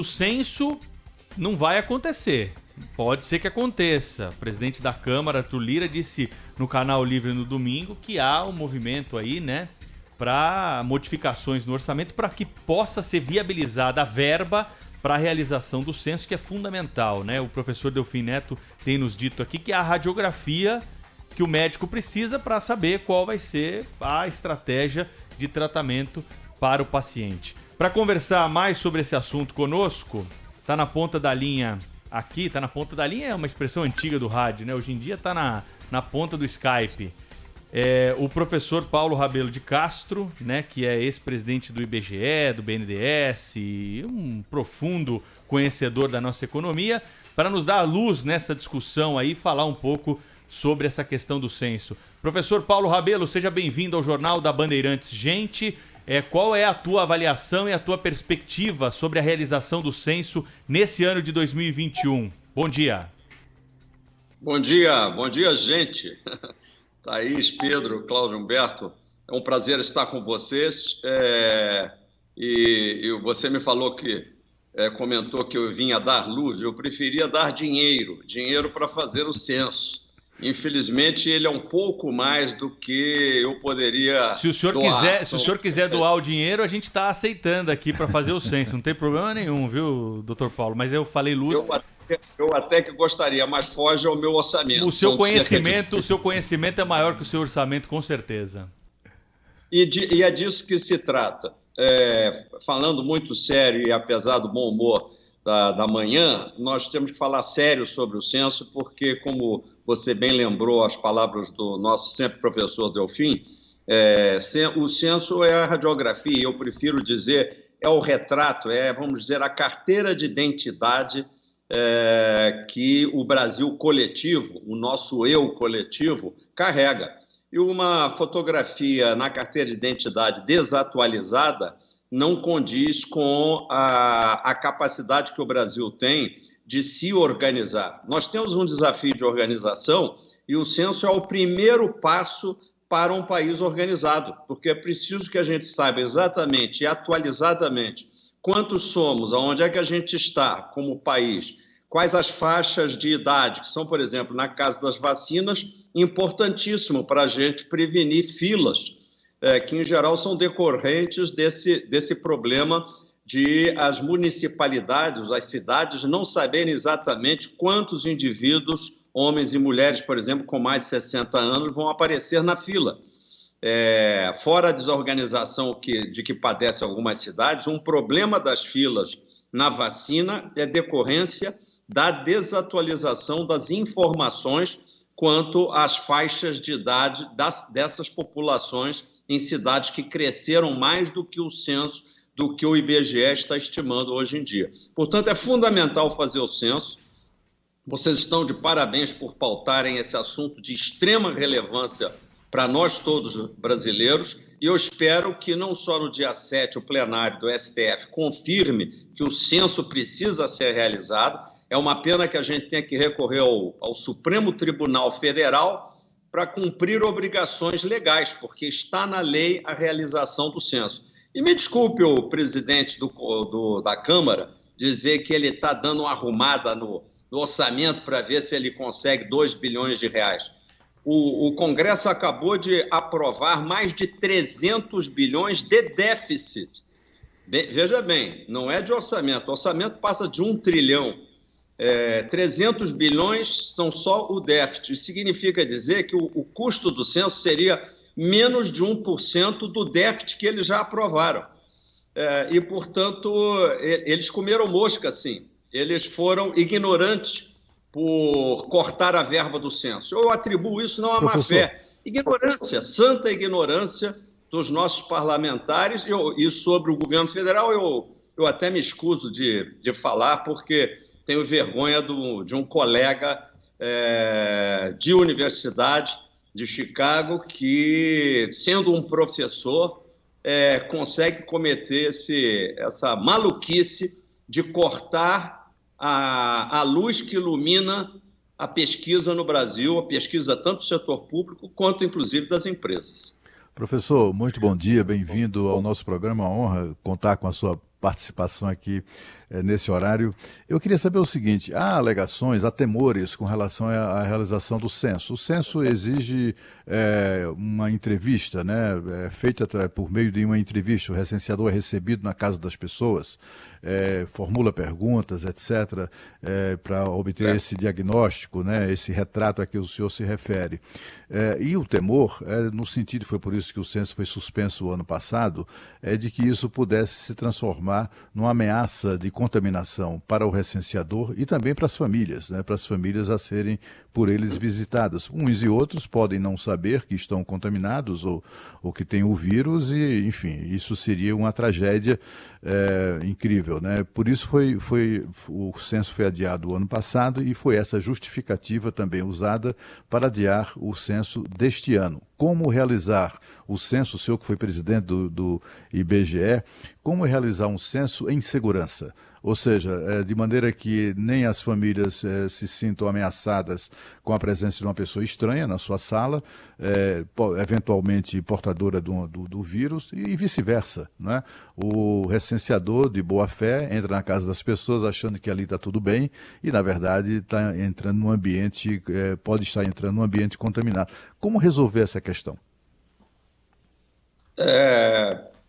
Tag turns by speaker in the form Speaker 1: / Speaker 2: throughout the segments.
Speaker 1: o censo não vai acontecer. Pode ser que aconteça. O presidente da Câmara, Arthur Lira, disse no Canal Livre no domingo que há um movimento aí, né, para modificações no orçamento para que possa ser viabilizada a verba para a realização do censo, que é fundamental, né? O professor Delfim Neto tem nos dito aqui que é a radiografia que o médico precisa para saber qual vai ser a estratégia de tratamento para o paciente. Para conversar mais sobre esse assunto conosco, tá na ponta da linha aqui, tá na ponta da linha é uma expressão antiga do rádio, né? Hoje em dia tá na ponta do Skype. O professor Paulo Rabelo de Castro, né, que é ex-presidente do IBGE, do BNDES, um profundo conhecedor da nossa economia, para nos dar a luz nessa discussão aí, falar um pouco sobre essa questão do censo. Professor Paulo Rabelo, seja bem-vindo ao Jornal da Bandeirantes. Gente, qual é a tua avaliação e a tua perspectiva sobre a realização do censo nesse ano de 2021? Bom dia.
Speaker 2: Bom dia, gente. Thaís, Pedro, Cláudio Humberto, é um prazer estar com vocês. E você me falou comentou que eu vinha dar luz, eu preferia dar dinheiro para fazer o censo. Infelizmente, ele é um pouco mais do que eu poderia
Speaker 1: se o senhor quiser doar o dinheiro, a gente está aceitando aqui para fazer o censo, não tem problema nenhum, viu, doutor Paulo? Mas eu falei luz...
Speaker 2: Eu até que gostaria, mas foge ao meu orçamento.
Speaker 1: O seu conhecimento é maior que o seu orçamento, com certeza.
Speaker 2: E é disso que se trata. Falando muito sério e apesar do bom humor da manhã, nós temos que falar sério sobre o censo, porque, como você bem lembrou as palavras do nosso sempre professor Delfim, o censo é a radiografia, eu prefiro dizer, é o retrato, vamos dizer, a carteira de identidade que o Brasil coletivo, o nosso eu coletivo, carrega. E uma fotografia na carteira de identidade desatualizada não condiz com a capacidade que o Brasil tem de se organizar. Nós temos um desafio de organização e o censo é o primeiro passo para um país organizado, porque é preciso que a gente saiba exatamente e atualizadamente quantos somos, aonde é que a gente está como país, quais as faixas de idade, que são, por exemplo, na casa das vacinas, importantíssimo para a gente prevenir filas, que em geral são decorrentes desse problema de as municipalidades, as cidades, não saberem exatamente quantos indivíduos, homens e mulheres, por exemplo, com mais de 60 anos, vão aparecer na fila. Fora a desorganização de que padecem algumas cidades, um problema das filas na vacina é decorrência da desatualização das informações quanto às faixas de idade dessas populações em cidades que cresceram mais do que o censo, do que o IBGE está estimando hoje em dia. Portanto, é fundamental fazer o censo. Vocês estão de parabéns por pautarem esse assunto de extrema relevância para nós todos brasileiros, e eu espero que não só no dia 7 o plenário do STF confirme que o censo precisa ser realizado. É uma pena que a gente tenha que recorrer ao Supremo Tribunal Federal para cumprir obrigações legais, porque está na lei a realização do censo. E me desculpe o presidente da Câmara dizer que ele está dando uma arrumada no orçamento para ver se ele consegue 2 bilhões de reais. O Congresso acabou de aprovar mais de 300 bilhões de déficit. Veja bem, não é de orçamento. O orçamento passa de 1 trilhão. 300 bilhões são só o déficit. Isso significa dizer que o custo do censo seria menos de 1% do déficit que eles já aprovaram. E, portanto, eles comeram mosca, sim. Eles foram ignorantes por cortar a verba do censo. Eu atribuo isso não à má-fé. Ignorância, santa ignorância dos nossos parlamentares. E sobre o governo federal, eu até me escuso de falar, porque tenho vergonha de um colega de universidade de Chicago que, sendo um professor, consegue cometer essa maluquice de cortar a luz que ilumina a pesquisa no Brasil, a pesquisa tanto do setor público quanto, inclusive, das empresas.
Speaker 3: Professor, muito bom dia, bem-vindo ao nosso programa. Uma honra contar com a sua participação aqui nesse horário. Eu queria saber o seguinte: há alegações, há temores com relação à realização do censo. O censo exige uma entrevista, né, feita por meio de uma entrevista. O recenseador é recebido na casa das pessoas, formula perguntas, etc., para obter esse diagnóstico, né, esse retrato a que o senhor se refere. E o temor, no sentido, foi por isso que o censo foi suspenso o ano passado, é de que isso pudesse se transformar numa ameaça de contaminação para o recenseador e também para as famílias, né, para as famílias a serem por eles visitadas. Uns e outros podem não saber que estão contaminados ou que têm o vírus e, enfim, isso seria uma tragédia incrível, né? Por isso o censo foi adiado o ano passado e foi essa justificativa também usada para adiar o censo deste ano. Como realizar o censo, o senhor que foi presidente do IBGE, como realizar um censo em segurança? Ou seja, de maneira que nem as famílias se sintam ameaçadas com a presença de uma pessoa estranha na sua sala, eventualmente portadora do vírus, e vice-versa, né? O recenseador, de boa fé, entra na casa das pessoas achando que ali está tudo bem e, na verdade, está entrando num ambiente, pode estar entrando num ambiente contaminado. Como resolver essa questão?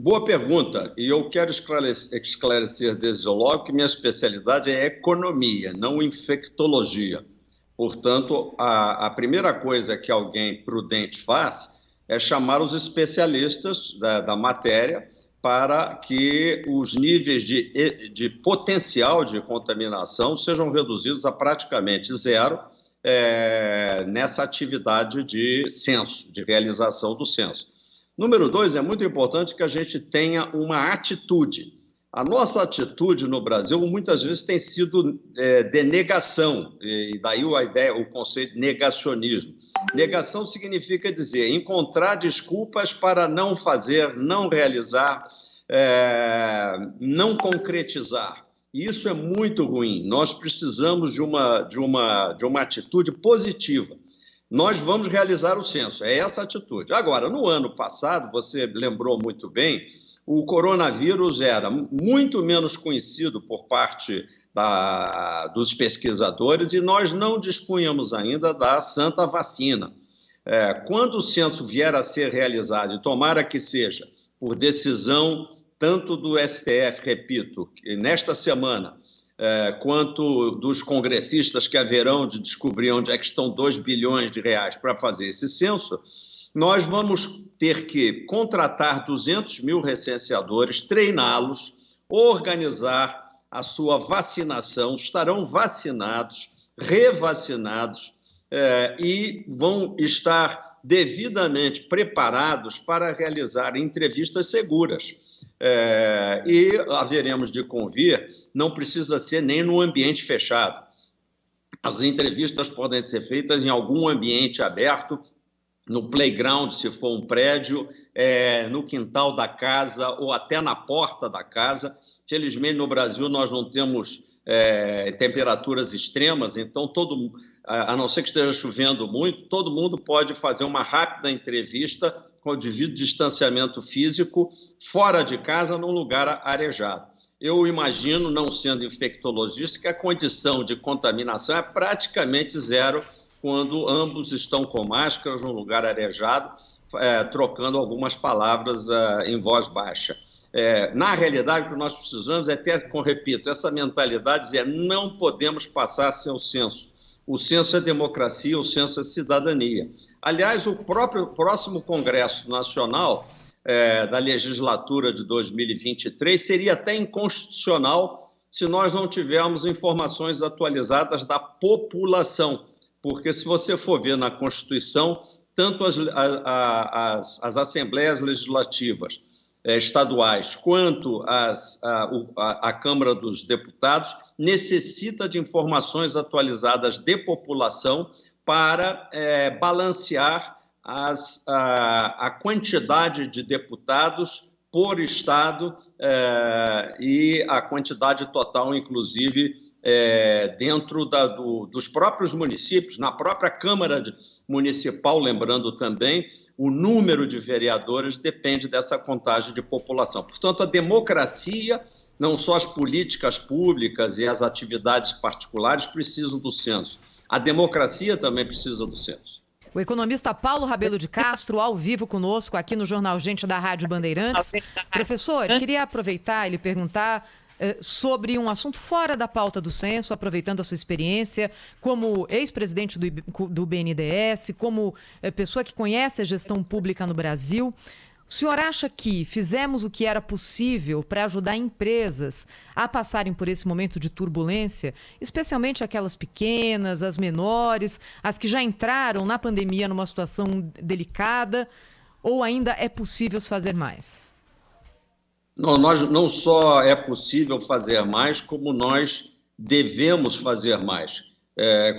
Speaker 2: Boa pergunta, e eu quero esclarecer desde logo que minha especialidade é economia, não infectologia. Portanto, a primeira coisa que alguém prudente faz é chamar os especialistas da matéria para que os níveis de potencial de contaminação sejam reduzidos a praticamente zero nessa atividade de censo, de realização do censo. Número 2, é muito importante que a gente tenha uma atitude. A nossa atitude no Brasil muitas vezes tem sido de negação, e daí o conceito de negacionismo. Negação significa dizer, encontrar desculpas para não fazer, não realizar, não concretizar. E isso é muito ruim. Nós precisamos de uma atitude positiva. Nós vamos realizar o censo, é essa atitude. Agora, no ano passado, você lembrou muito bem, o coronavírus era muito menos conhecido por parte dos pesquisadores e nós não dispunhamos ainda da santa vacina. Quando o censo vier a ser realizado, e tomara que seja por decisão tanto do STF, repito, nesta semana, quanto dos congressistas que haverão de descobrir onde é que estão 2 bilhões de reais para fazer esse censo, nós vamos ter que contratar 200 mil recenseadores, treiná-los, organizar a sua vacinação, estarão vacinados, revacinados e vão estar devidamente preparados para realizar entrevistas seguras. E haveremos de convir, não precisa ser nem no ambiente fechado. As entrevistas podem ser feitas em algum ambiente aberto, no playground, se for um prédio, no quintal da casa ou até na porta da casa. Felizmente, no Brasil, nós não temos temperaturas extremas, então, a não ser que esteja chovendo muito, todo mundo pode fazer uma rápida entrevista com o devido distanciamento físico, fora de casa, num lugar arejado. Eu imagino, não sendo infectologista, que a condição de contaminação é praticamente zero quando ambos estão com máscaras num lugar arejado, trocando algumas palavras em voz baixa. Na realidade, o que nós precisamos é ter, repito, essa mentalidade de não podemos passar sem o censo. O censo é democracia, o censo é cidadania. Aliás, o próximo Congresso Nacional da legislatura de 2023 seria até inconstitucional se nós não tivermos informações atualizadas da população, porque se você for ver na Constituição, tanto as assembleias legislativas estaduais quanto a Câmara dos Deputados necessita de informações atualizadas de população para balancear a quantidade de deputados por estado e a quantidade total, inclusive, dentro dos próprios municípios, na própria Câmara Municipal, lembrando também, o número de vereadores depende dessa contagem de população. Portanto, a democracia não só as políticas públicas e as atividades particulares precisam do censo, a democracia também precisa do censo.
Speaker 4: O economista Paulo Rabelo de Castro, ao vivo conosco aqui no Jornal Gente da Rádio Bandeirantes. Professor, queria aproveitar e lhe perguntar sobre um assunto fora da pauta do censo, aproveitando a sua experiência como ex-presidente do BNDES, como pessoa que conhece a gestão pública no Brasil. O senhor acha que fizemos o que era possível para ajudar empresas a passarem por esse momento de turbulência, especialmente aquelas pequenas, as menores, as que já entraram na pandemia numa situação delicada, ou ainda é possível fazer mais?
Speaker 2: Não só é possível fazer mais, como nós devemos fazer mais.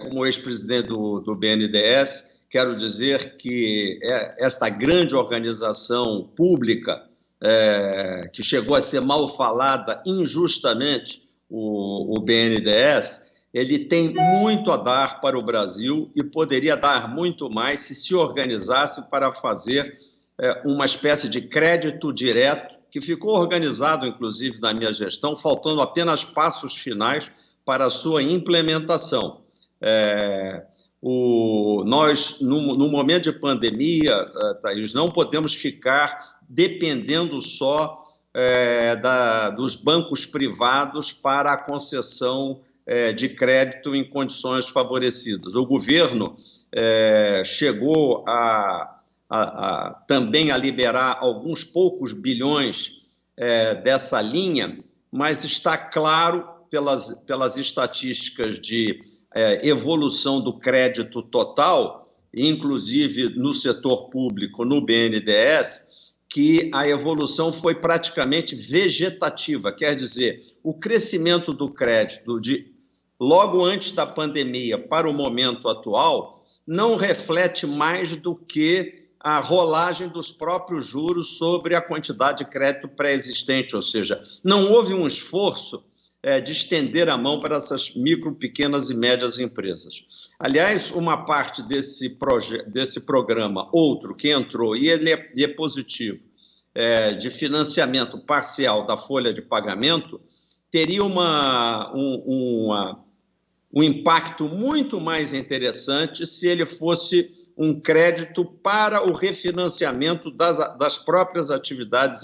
Speaker 2: Como ex-presidente do BNDES, quero dizer que esta grande organização pública, que chegou a ser mal falada injustamente, o BNDES, ele tem muito a dar para o Brasil e poderia dar muito mais se organizasse para fazer uma espécie de crédito direto, que ficou organizado, inclusive, na minha gestão, faltando apenas passos finais para a sua implementação. Nós, no momento de pandemia, Thaís, não podemos ficar dependendo só dos bancos privados para a concessão de crédito em condições favorecidas. O governo chegou também a liberar alguns poucos bilhões dessa linha, mas está claro pelas estatísticas de evolução do crédito total, inclusive no setor público, no BNDES, que a evolução foi praticamente vegetativa, quer dizer, o crescimento do crédito logo antes da pandemia para o momento atual não reflete mais do que a rolagem dos próprios juros sobre a quantidade de crédito pré-existente, ou seja, não houve um esforço de estender a mão para essas micro, pequenas e médias empresas. Aliás, uma parte desse programa, outro que entrou, e ele é positivo, de financiamento parcial da folha de pagamento, teria um impacto muito mais interessante se ele fosse um crédito para o refinanciamento das próprias atividades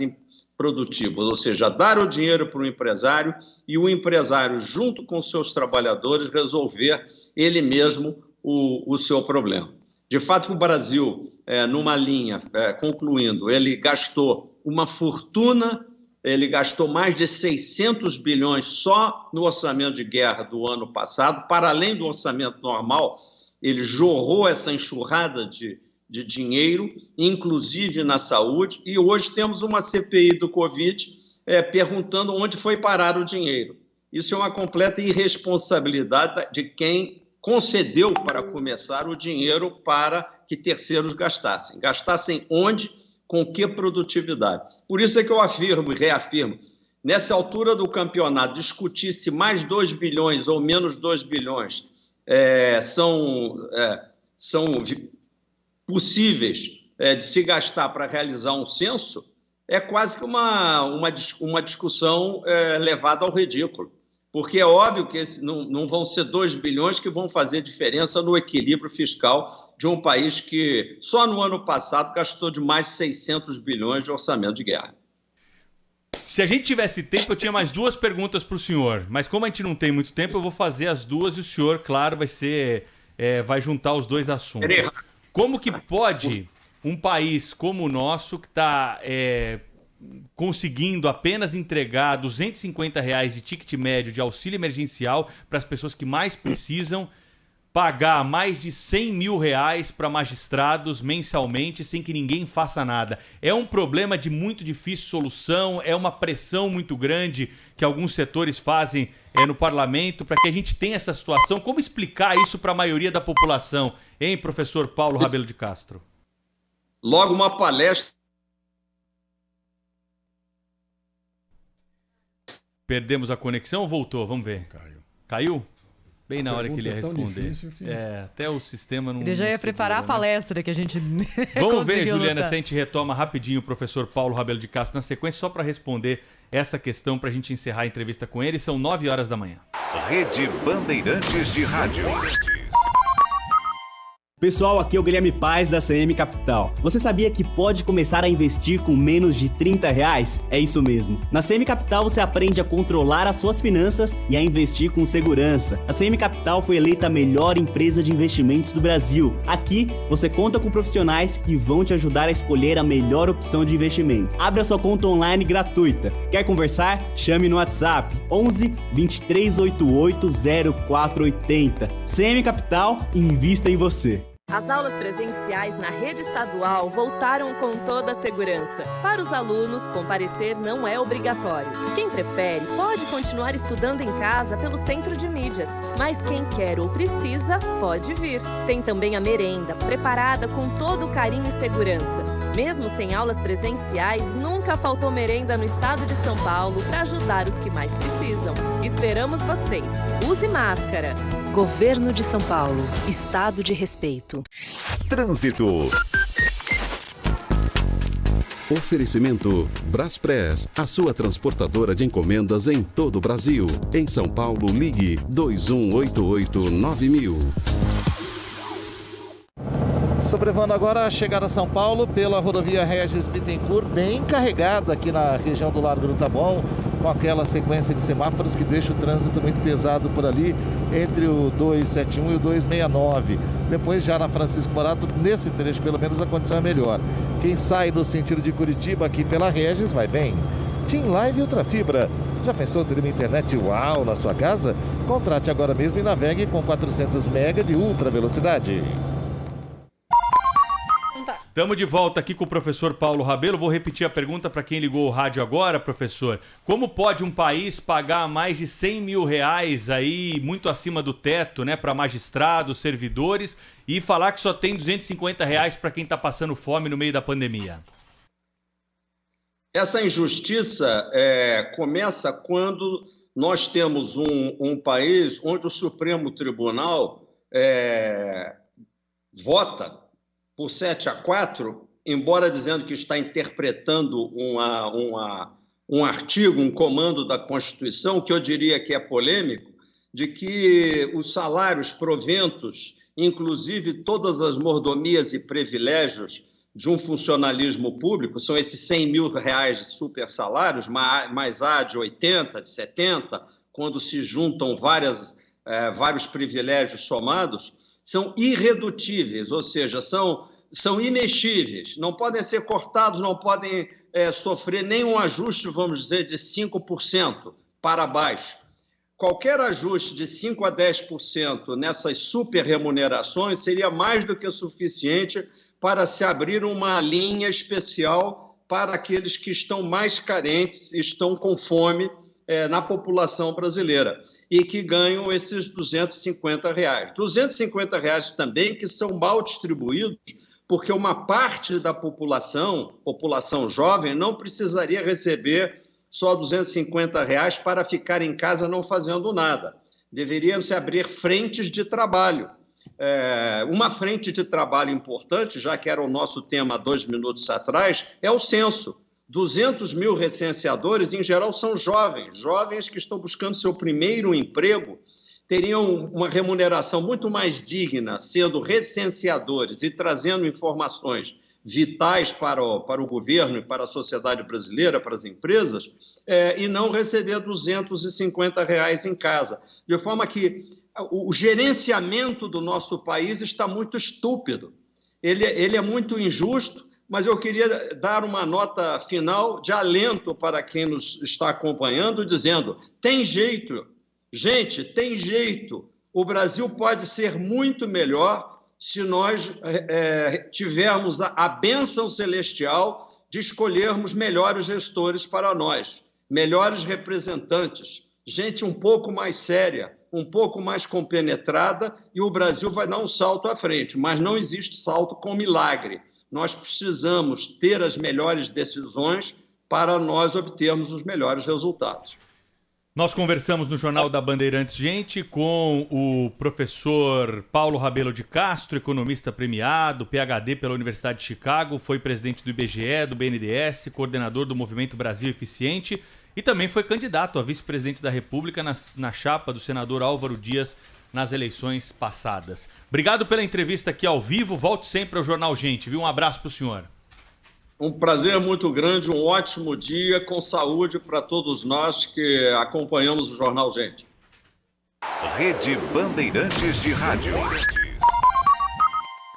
Speaker 2: produtivas, ou seja, dar o dinheiro para o empresário e o empresário, junto com seus trabalhadores, resolver ele mesmo o seu problema. De fato, o Brasil, numa linha, concluindo, ele gastou uma fortuna, ele gastou mais de 600 bilhões só no orçamento de guerra do ano passado, para além do orçamento normal, ele jorrou essa enxurrada de dinheiro, inclusive na saúde, e hoje temos uma CPI do Covid perguntando onde foi parar o dinheiro. Isso é uma completa irresponsabilidade de quem concedeu, para começar, o dinheiro para que terceiros gastassem. Gastassem onde, com que produtividade. Por isso é que eu afirmo e reafirmo, nessa altura do campeonato, discutir se mais 2 bilhões ou menos 2 bilhões são possíveis de se gastar para realizar um censo, é quase que uma discussão levada ao ridículo. Porque é óbvio que não vão ser 2 bilhões que vão fazer diferença no equilíbrio fiscal de um país que só no ano passado gastou de mais de 600 bilhões de orçamento de guerra.
Speaker 1: Se a gente tivesse tempo, eu tinha mais 2 perguntas para o senhor. Mas como a gente não tem muito tempo, eu vou fazer as 2 e o senhor, claro, vai juntar os 2 assuntos. Como que pode um país como o nosso, que está conseguindo apenas entregar R$250 de ticket médio de auxílio emergencial para as pessoas que mais precisam, pagar mais de R$100 mil para magistrados mensalmente sem que ninguém faça nada? É um problema de muito difícil solução? É uma pressão muito grande que alguns setores fazem no parlamento para que a gente tenha essa situação? Como explicar isso para a maioria da população, hein, professor Paulo Rabelo de Castro?
Speaker 2: Logo uma palestra.
Speaker 1: Perdemos a conexão ou voltou? Vamos ver. Caiu? Bem na hora que ele ia responder. Até o sistema não...
Speaker 4: Ele já ia preparar a palestra que a gente
Speaker 1: Vamos ver, Juliana, se a gente retoma rapidinho o professor Paulo Rabelo de Castro na sequência, só para responder essa questão para a gente encerrar a entrevista com ele. São 9 horas da manhã.
Speaker 5: Rede Bandeirantes de Rádio.
Speaker 6: Pessoal, aqui é o Guilherme Paes da CM Capital. Você sabia que pode começar a investir com menos de R$30? É isso mesmo. Na CM Capital você aprende a controlar as suas finanças e a investir com segurança. A CM Capital foi eleita a melhor empresa de investimentos do Brasil. Aqui você conta com profissionais que vão te ajudar a escolher a melhor opção de investimento. Abra sua conta online gratuita. Quer conversar? Chame no WhatsApp 11 2388 0480. CM Capital, invista em você.
Speaker 7: As aulas presenciais na rede estadual voltaram com toda a segurança. Para os alunos, comparecer não é obrigatório. Quem prefere pode continuar estudando em casa pelo centro de mídias, mas quem quer ou precisa pode vir. Tem também a merenda, preparada com todo o carinho e segurança. Mesmo sem aulas presenciais, nunca faltou merenda no estado de São Paulo para ajudar os que mais precisam. Esperamos vocês. Use máscara. Governo de São Paulo. Estado de respeito.
Speaker 5: Trânsito. Oferecimento Braspress, a sua transportadora de encomendas em todo o Brasil. Em São Paulo, ligue 2188-9000.
Speaker 8: Sobrevoando agora a chegada a São Paulo pela rodovia Regis Bittencourt, bem carregada aqui na região do Largo do Taboão, com aquela sequência de semáforos que deixa o trânsito muito pesado por ali, entre o 271 e o 269. Depois, já na Francisco Morato, nesse trecho pelo menos a condição é melhor. Quem sai no sentido de Curitiba aqui pela Regis vai bem. TIM Live Ultra Fibra. Já pensou ter uma internet uau na sua casa? Contrate agora mesmo e navegue com 400 MB de ultra velocidade.
Speaker 1: Estamos de volta aqui com o professor Paulo Rabelo. Vou repetir a pergunta para quem ligou o rádio agora, professor. Como pode um país pagar mais de R$100 mil aí, muito acima do teto, né, para magistrados, servidores, e falar que só tem R$250 para quem está passando fome no meio da pandemia?
Speaker 2: Essa injustiça começa quando nós temos um país onde o Supremo Tribunal vota por 7-4, embora dizendo que está interpretando um artigo, um comando da Constituição, que eu diria que é polêmico, de que os salários, proventos, inclusive todas as mordomias e privilégios de um funcionalismo público, são esses R$100 mil de super salários, mais a de 80, de 70, quando se juntam vários privilégios somados, são irredutíveis, ou seja, são imexíveis, não podem ser cortados, não podem sofrer nenhum ajuste, vamos dizer, de 5% para baixo. Qualquer ajuste de 5% a 10% nessas super remunerações seria mais do que suficiente para se abrir uma linha especial para aqueles que estão mais carentes, estão com fome na população brasileira e que ganham esses R$250. R$250 também que são mal distribuídos, porque uma parte da população jovem, não precisaria receber só R$250 para ficar em casa não fazendo nada. Deveriam se abrir frentes de trabalho. Uma frente de trabalho importante, já que era o nosso tema há 2 minutos atrás, é o censo. 200 mil recenseadores, em geral, são jovens que estão buscando seu primeiro emprego, teriam uma remuneração muito mais digna, sendo recenseadores e trazendo informações vitais para o governo e para a sociedade brasileira, para as empresas, e não receber R$250 em casa. De forma que o gerenciamento do nosso país está muito estúpido. Ele é muito injusto, mas eu queria dar uma nota final de alento para quem nos está acompanhando, dizendo: tem jeito, gente, tem jeito. O Brasil pode ser muito melhor se nós tivermos a bênção celestial de escolhermos melhores gestores para nós, melhores representantes, gente um pouco mais séria, um pouco mais compenetrada, e o Brasil vai dar um salto à frente, mas não existe salto com milagre. Nós precisamos ter as melhores decisões para nós obtermos os melhores resultados.
Speaker 1: Nós conversamos no Jornal da Bandeirantes, gente, com o professor Paulo Rabelo de Castro, economista premiado, PhD pela Universidade de Chicago, foi presidente do IBGE, do BNDES, coordenador do Movimento Brasil Eficiente. e também foi candidato a vice-presidente da República na chapa do senador Álvaro Dias nas eleições passadas. Obrigado pela entrevista aqui ao vivo, volte sempre ao Jornal Gente, viu? Um abraço para o senhor.
Speaker 2: Um prazer muito grande, um ótimo dia, com saúde para todos nós que acompanhamos o Jornal Gente.
Speaker 9: Rede Bandeirantes de Rádio.